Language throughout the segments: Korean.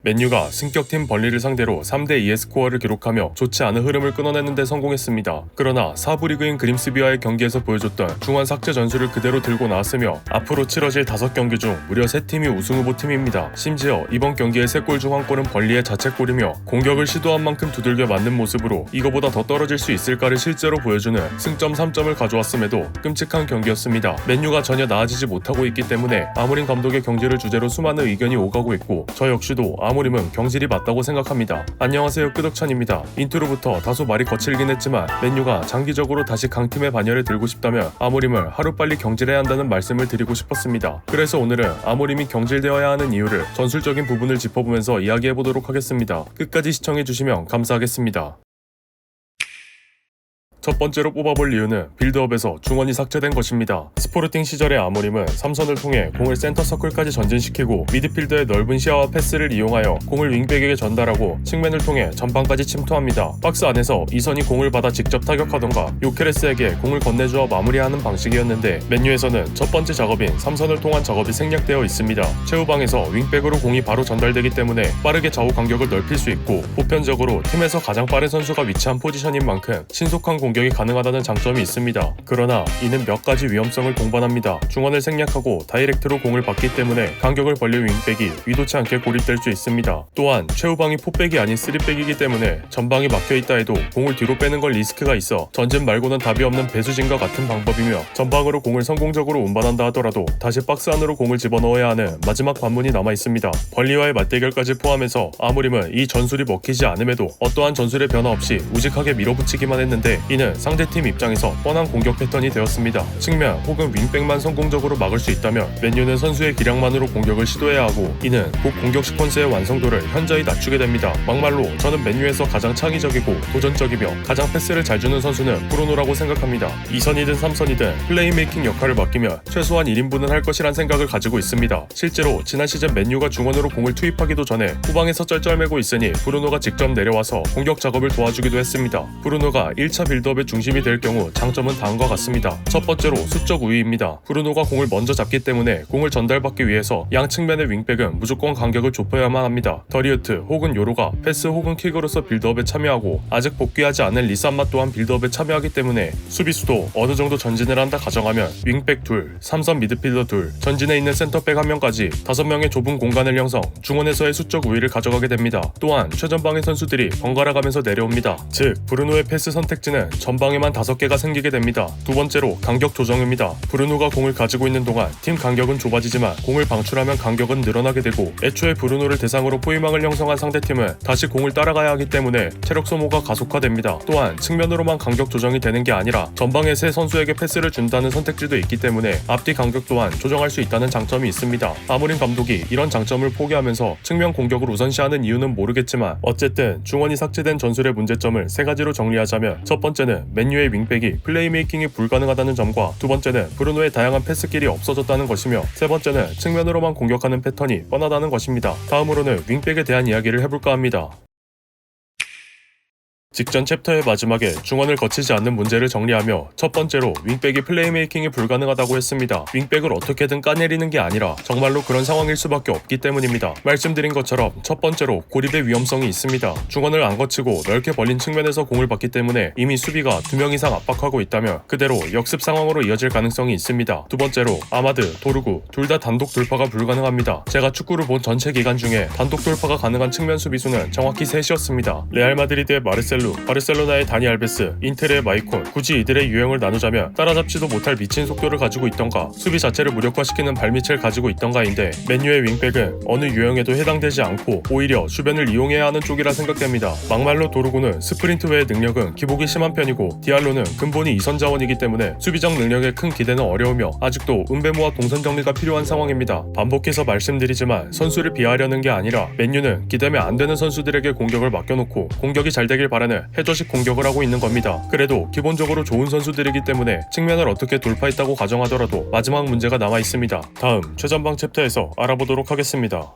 맨유가 승격팀 번리를 상대로 3대2의 스코어를 기록하며 좋지 않은 흐름을 끊어내는 데 성공했습니다. 그러나 4부 리그인 그림스비와의 경기에서 보여줬던 중원 삭제 전술을 그대로 들고 나왔으며 앞으로 치러질 5경기 중 무려 3팀이 우승 후보 팀입니다. 심지어 이번 경기의 3골 중 1골은 번리의 자책골이며 공격을 시도한 만큼 두들겨 맞는 모습으로 이거보다 더 떨어질 수 있을까를 실제로 보여주는 승점 3점을 가져왔음에도 끔찍한 경기였습니다. 맨유가 전혀 나아지지 못하고 있기 때문에 아모림 감독의 경질을 주제로 수많은 의견이 오가고 있고 저 역시도 아모림은 경질이 맞다고 생각합니다. 안녕하세요, 끄덕찬입니다. 인트로부터 다소 말이 거칠긴 했지만 맨유가 장기적으로 다시 강팀의 반열에 들고 싶다면 아모림을 하루빨리 경질해야 한다는 말씀을 드리고 싶었습니다. 그래서 오늘은 아모림이 경질되어야 하는 이유를 전술적인 부분을 짚어보면서 이야기해보도록 하겠습니다. 끝까지 시청해주시면 감사하겠습니다. 첫 번째로 뽑아볼 이유는 빌드업에서 중원이 삭제된 것입니다. 스포르팅 시절의 아모림은 3선을 통해 공을 센터 서클까지 전진시키고 미드필더의 넓은 시야와 패스를 이용하여 공을 윙백에게 전달하고 측면을 통해 전방까지 침투합니다. 박스 안에서 이선이 공을 받아 직접 타격하던가 요케레스에게 공을 건네주어 마무리하는 방식이었는데 맨유에서는 첫 번째 작업인 3선을 통한 작업이 생략되어 있습니다. 최후방에서 윙백으로 공이 바로 전달되기 때문에 빠르게 좌우 간격을 넓힐 수 있고 보편적으로 팀에서 가장 빠른 선수가 위치한 포지션인 만큼 신속한 공격이 가능하다는 장점이 있습니다. 그러나 이는 몇 가지 위험성을 동반합니다. 중원을 생략하고 다이렉트로 공을 받기 때문에 간격을 벌린 윙백이 의도치 않게 고립될 수 있습니다. 또한 최후방이 포백이 아닌 쓰리백이기 때문에 전방이 막혀있다 해도 공을 뒤로 빼는 걸 리스크가 있어 전진 말고는 답이 없는 배수진과 같은 방법이며 전방으로 공을 성공적으로 운반한다 하더라도 다시 박스 안으로 공을 집어넣어야 하는 마지막 관문이 남아있습니다. 번리와의 맞대결까지 포함해서 아모림은 이 전술이 먹히지 않음에도 어떠한 전술의 변화 없이 우직하게 밀어붙이기만 했는데 이는 상대팀 입장에서 뻔한 공격 패턴이 되었습니다. 측면 혹은 윙백만 성공적으로 막을 수 있다면 맨유는 선수의 기량만으로 공격을 시도해야 하고 이는 곧 공격 시퀀스의 완성도를 현저히 낮추게 됩니다. 막말로 저는 맨유에서 가장 창의적이고 도전적이며 가장 패스를 잘 주는 선수는 브루노라고 생각합니다. 2선이든 3선이든 플레이메이킹 역할을 맡기면 최소한 1인분은 할 것이란 생각을 가지고 있습니다. 실제로 지난 시즌 맨유가 중원으로 공을 투입하기도 전에 후방에서 쩔쩔매고 있으니 브루노가 직접 내려와서 공격 작업을 도와주기도 했습니다. 브루노가 1차 빌드업의 중심이 될 경우 장점은 다음과 같습니다. 첫 번째로 수적 우위입니다. 브루노가 공을 먼저 잡기 때문에 공을 전달받기 위해서 양 측면의 윙백은 무조건 간격을 좁혀야만 합니다. 더리우트 혹은 요로가 패스 혹은 킥으로서 빌드업에 참여하고 아직 복귀하지 않은 리산마 또한 빌드업에 참여하기 때문에 수비수도 어느 정도 전진을 한다 가정하면 윙백 둘, 3선 미드필더 둘, 전진에 있는 센터백 1명까지 5명의 좁은 공간을 형성, 중원에서의 수적 우위를 가져가게 됩니다. 또한 최전방의 선수들이 번갈아 가면서 내려옵니다. 즉 브루노의 패스 선택지는 전방에만 5개가 생기게 됩니다. 두 번째로 간격 조정입니다. 브루노가 공을 가지고 있는 동안 팀 간격은 좁아지지만 공을 방출하면 간격은 늘어나게 되고 애초에 브루노를 대상으로 포위망을 형성한 상대팀은 다시 공을 따라가야 하기 때문에 체력 소모가 가속화됩니다. 또한 측면으로만 간격 조정이 되는 게 아니라 전방의 세 선수에게 패스를 준다는 선택지도 있기 때문에 앞뒤 간격 또한 조정할 수 있다는 장점이 있습니다. 아모림 감독이 이런 장점을 포기하면서 측면 공격을 우선시하는 이유는 모르겠지만 어쨌든 중원이 삭제된 전술의 문제점을 3가지로 정리하자면 첫 번째는 맨유의 윙백이 플레이메이킹이 불가능하다는 점과 두 번째는 브루노의 다양한 패스길이 없어졌다는 것이며 세 번째는 측면으로만 공격하는 패턴이 뻔하다는 것입니다. 다음으로는 윙백에 대한 이야기를 해볼까 합니다. 직전 챕터의 마지막에 중원을 거치지 않는 문제를 정리하며 첫 번째로 윙백이 플레이메이킹이 불가능하다고 했습니다. 윙백을 어떻게든 까내리는 게 아니라 정말로 그런 상황일 수밖에 없기 때문입니다. 말씀드린 것처럼 첫 번째로 고립의 위험성이 있습니다. 중원을 안 거치고 넓게 벌린 측면에서 공을 받기 때문에 이미 수비가 2명 이상 압박하고 있다면 그대로 역습 상황으로 이어질 가능성이 있습니다. 두 번째로 아마드, 도르구 둘 다 단독 돌파가 불가능합니다. 제가 축구를 본 전체 기간 중에 단독 돌파가 가능한 측면 수비수는 정확히 셋이었습니다. 레알 마드리드의 마르셀루, 바르셀로나의 다니 알베스, 인텔의 마이콘. 굳이 이들의 유형을 나누자면 따라잡지도 못할 미친 속도를 가지고 있던가 수비 자체를 무력화시키는 발밑을 가지고 있던가인데 맨유의 윙백은 어느 유형에도 해당되지 않고 오히려 주변을 이용해야 하는 쪽이라 생각됩니다. 막말로 도르구는 스프린트 외의 능력은 기복이 심한 편이고 디알로는 근본이 2선 자원이기 때문에 수비적 능력에 큰 기대는 어려우며 아직도 은배모와 동선 정리가 필요한 상황입니다. 반복해서 말씀드리지만 선수를 비하하려는 게 아니라 맨유는 기대면 안 되는 선수들에게 공격을 맡겨놓고 공격이 잘 되길 바라는 해저식 공격을 하고 있는 겁니다. 그래도 기본적으로 좋은 선수들이기 때문에 측면을 어떻게 돌파했다고 가정하더라도 마지막 문제가 남아 있습니다. 다음 최전방 챕터에서 알아보도록 하겠습니다.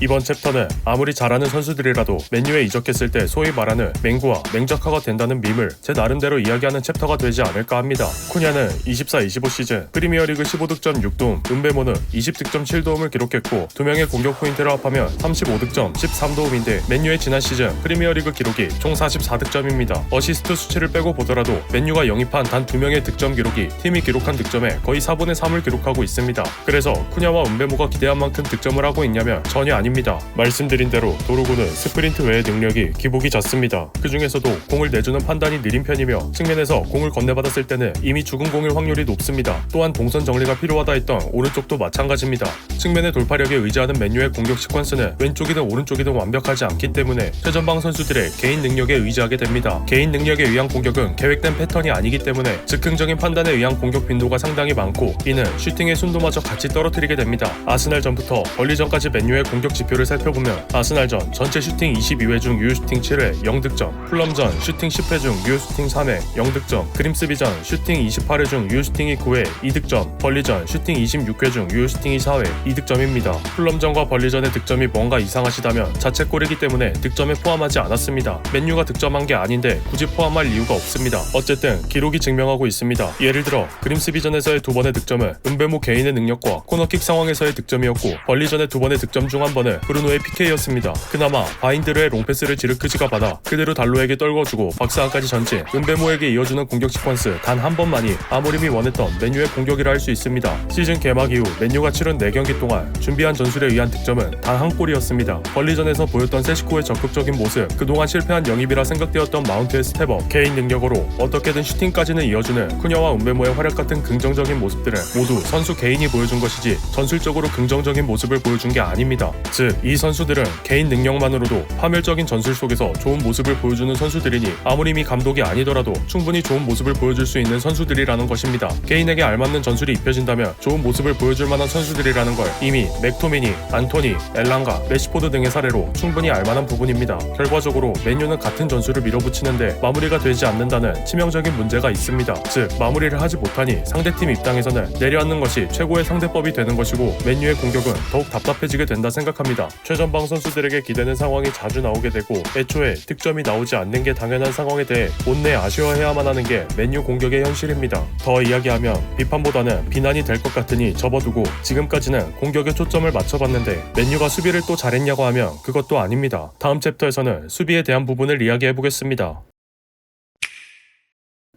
이번 챕터는 아무리 잘하는 선수들이라도 맨유에 이적했을 때 소위 말하는 맹구와 맹적화가 된다는 밈을 제 나름대로 이야기하는 챕터가 되지 않을까 합니다. 쿠냐는 24-25 시즌 프리미어리그 15득점 6도움, 은베모는 20득점 7도움을 기록했고 2명의 공격 포인트를 합하면 35득점 13도움인데 맨유의 지난 시즌 프리미어리그 기록이 총 44득점입니다. 어시스트 수치를 빼고 보더라도 맨유가 영입한 단 2명의 득점 기록이 팀이 기록한 득점의 거의 4분의 3을 기록하고 있습니다. 그래서 쿠냐와 은베모가 기대한 만큼 득점을 하고 있냐면 전혀 아닙니다. 말씀드린 대로 도루구는 스프린트 외의 능력이 기복이 잦습니다. 그 중에서도 공을 내주는 판단이 느린 편이며 측면에서 공을 건네받았을 때는 이미 죽은 공일 확률이 높습니다. 또한 동선 정리가 필요하다 했던 오른쪽도 마찬가지입니다. 측면의 돌파력에 의지하는 맨유의 공격 시퀀스는 왼쪽이든 오른쪽이든 완벽하지 않기 때문에 최전방 선수들의 개인 능력에 의지하게 됩니다. 개인 능력에 의한 공격은 계획된 패턴이 아니기 때문에 즉흥적인 판단에 의한 공격 빈도가 상당히 많고 이는 슈팅의 순도마저 같이 떨어뜨리게 됩니다. 아스날전부터 벌리전까지 맨유의 공격 지표를 살펴보면 아스날전 전체 슈팅 22회 중 유효 슈팅 7회 0득점, 풀럼전 슈팅 10회 중 유효 슈팅 3회 0득점, 그림스비전 슈팅 28회 중 유효 슈팅이 9회 2득점, 벌리전 슈팅 26회 중 유효 슈팅이 4회 2득점입니다. 풀럼전과 벌리전의 득점이 뭔가 이상하시다면 자책골이기 때문에 득점에 포함하지 않았습니다. 맨유가 득점한 게 아닌데 굳이 포함할 이유가 없습니다. 어쨌든 기록이 증명하고 있습니다. 예를 들어 그림스비전에서의 2번의 득점은 은베모 개인의 능력과 코너킥 상황에서의 득점이었고 벌리전의 2번의 득점 중 한 번은 브루노의 PK였습니다. 그나마 바인드르의 롱패스를 지르크지가 받아 그대로 달로에게 떨궈주고 박스안까지 전진 은베모에게 이어주는 공격 시퀀스 단 한 번만이 아모림이 원했던 맨유의 공격이라 할 수 있습니다. 시즌 개막 이후 맨유가 치른 4경기 동안 준비한 전술에 의한 득점은 단 한 골이었습니다. 벌리전에서 보였던 세시코의 적극적인 모습, 그동안 실패한 영입이라 생각되었던 마운트의 스텝업, 개인 능력으로 어떻게든 슈팅까지는 이어주는 쿠냐와 은베모의 활약 같은 긍정적인 모습들은 모두 선수 개인이 보여준 것이지 전술적으로 긍정적인 모습을 보여준 게 아닙니다. 즉, 이 선수들은 개인 능력만으로도 파멸적인 전술 속에서 좋은 모습을 보여주는 선수들이니 아무리 감독이 아니더라도 충분히 좋은 모습을 보여줄 수 있는 선수들이라는 것입니다. 개인에게 알맞는 전술이 입혀진다면 좋은 모습을 보여줄 만한 선수들이라는 걸 이미 맥토미니, 안토니, 엘랑가, 레시포드 등의 사례로 충분히 알만한 부분입니다. 결과적으로 맨유는 같은 전술을 밀어붙이는데 마무리가 되지 않는다는 치명적인 문제가 있습니다. 즉, 마무리를 하지 못하니 상대팀 입장에서는 내려앉는 것이 최고의 상대법이 되는 것이고 맨유의 공격은 더욱 답답해지게 된다 생각합니다. 최전방 선수들에게 기대는 상황이 자주 나오게 되고 애초에 득점이 나오지 않는 게 당연한 상황에 대해 못내 아쉬워해야만 하는 게 맨유 공격의 현실입니다. 더 이야기하면 비판보다는 비난이 될 것 같으니 접어두고 지금까지는 공격에 초점을 맞춰봤는데 맨유가 수비를 또 잘했냐고 하면 그것도 아닙니다. 다음 챕터에서는 수비에 대한 부분을 이야기해보겠습니다.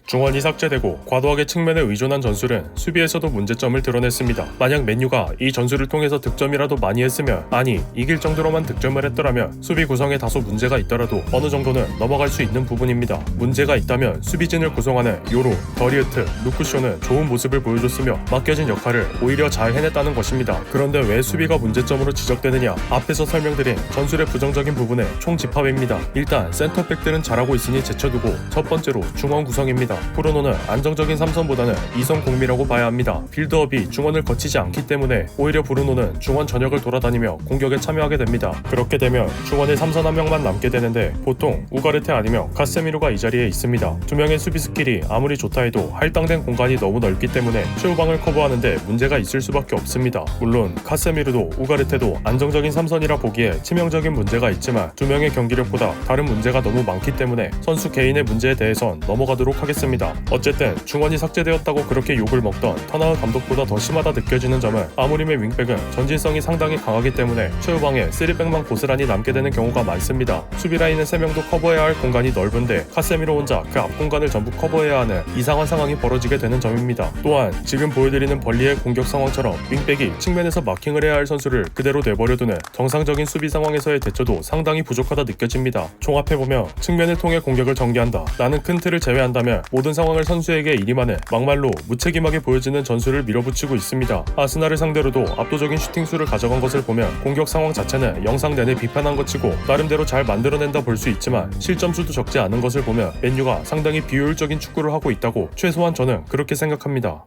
중원이 삭제되고 과도하게 측면에 의존한 전술은 수비에서도 문제점을 드러냈습니다. 만약 맨유가 이 전술을 통해서 득점이라도 많이 했으면, 아니 이길 정도로만 득점을 했더라면 수비 구성에 다소 문제가 있더라도 어느 정도는 넘어갈 수 있는 부분입니다. 문제가 있다면 수비진을 구성하는 요로, 더리우트, 루크쇼는 좋은 모습을 보여줬으며 맡겨진 역할을 오히려 잘 해냈다는 것입니다. 그런데 왜 수비가 문제점으로 지적되느냐? 앞에서 설명드린 전술의 부정적인 부분의 총집합입니다. 일단 센터백들은 잘하고 있으니 제쳐두고 첫 번째로 중원 구성입니다. 브루노는 안정적인 3선보다는 2선 공미라고 봐야 합니다. 빌드업이 중원을 거치지 않기 때문에 오히려 브루노는 중원 전역을 돌아다니며 공격에 참여하게 됩니다. 그렇게 되면 중원에 3선 한 명만 남게 되는데 보통 우가르테 아니면 카세미로가 이 자리에 있습니다. 두 명의 수비 스킬이 아무리 좋다 해도 할당된 공간이 너무 넓기 때문에 최후방을 커버하는데 문제가 있을 수밖에 없습니다. 물론 카세미로도 우가르테도 안정적인 3선이라 보기에 치명적인 문제가 있지만 두 명의 경기력보다 다른 문제가 너무 많기 때문에 선수 개인의 문제에 대해선 넘어가도록 하겠습니다. 어쨌든 중원이 삭제되었다고 그렇게 욕을 먹던 터나흐 감독보다 더 심하다 느껴지는 점은 아모림의 윙백은 전진성이 상당히 강하기 때문에 최후방에 3백만 고스란히 남게 되는 경우가 많습니다. 수비 라인은 3명도 커버해야 할 공간이 넓은데 카세미로 혼자 그 앞 공간을 전부 커버해야 하는 이상한 상황이 벌어지게 되는 점입니다. 또한 지금 보여드리는 벌리의 공격 상황처럼 윙백이 측면에서 마킹을 해야 할 선수를 그대로 내버려두는 정상적인 수비 상황에서의 대처도 상당히 부족하다 느껴집니다. 종합해보면 측면을 통해 공격을 전개한다, 라는 큰 틀을 제외한다면 모든 상황을 선수에게 일임하는 막말로 무책임하게 보여지는 전술을 밀어붙이고 있습니다. 아스날을 상대로도 압도적인 슈팅수를 가져간 것을 보면 공격 상황 자체는 영상 내내 비판한 것 치고 나름대로 잘 만들어낸다 볼 수 있지만 실점수도 적지 않은 것을 보면 맨유가 상당히 비효율적인 축구를 하고 있다고 최소한 저는 그렇게 생각합니다.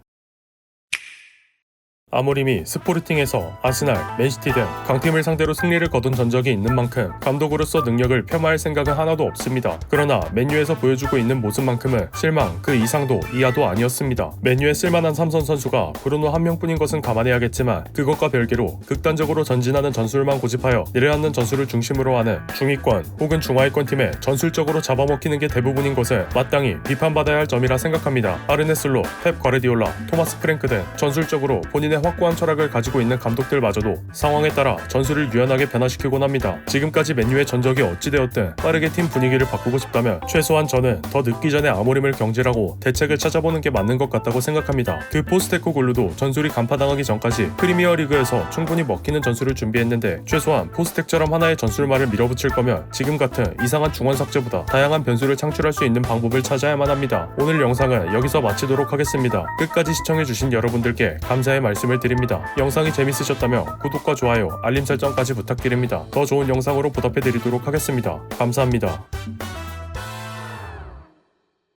아모림이 스포르팅에서 아스날, 맨시티 등 강팀을 상대로 승리를 거둔 전적이 있는 만큼 감독으로서 능력을 폄하할 생각은 하나도 없습니다. 그러나 맨유에서 보여주고 있는 모습만큼은 실망 그 이상도 이하도 아니었습니다. 맨유에 쓸만한 삼선 선수가 브루노 한 명뿐인 것은 감안해야겠지만 그것과 별개로 극단적으로 전진하는 전술만 고집하여 내려앉는 전술을 중심으로 하는 중위권 혹은 중하위권 팀에 전술적으로 잡아먹히는 게 대부분인 것은 마땅히 비판받아야 할 점이라 생각합니다. 아르네 슬롯, 펩 과르디올라, 토마스 프랭크 등 전술적으로 본인의 확고한 철학을 가지고 있는 감독들마저도 상황에 따라 전술을 유연하게 변화시키곤 합니다. 지금까지 맨유의 전적이 어찌되었든 빠르게 팀 분위기를 바꾸고 싶다면 최소한 저는 더 늦기 전에 아모림을 경질하고 대책을 찾아보는 게 맞는 것 같다고 생각합니다. 그 포스테코글루도 전술이 간파당하기 전까지 프리미어리그에서 충분히 먹히는 전술을 준비했는데 최소한 포스텍처럼 하나의 전술만을 밀어붙일 거면 지금 같은 이상한 중원 삭제보다 다양한 변수를 창출할 수 있는 방법을 찾아야만 합니다. 오늘 영상은 여기서 마치도록 하겠습니다. 끝까지 시청해주신 여러분들께 감사의 말씀을 드립니다. 영상이 재밌으셨다면 구독과 좋아요, 알림 설정까지 부탁드립니다. 더 좋은 영상으로 보답해드리도록 하겠습니다. 감사합니다.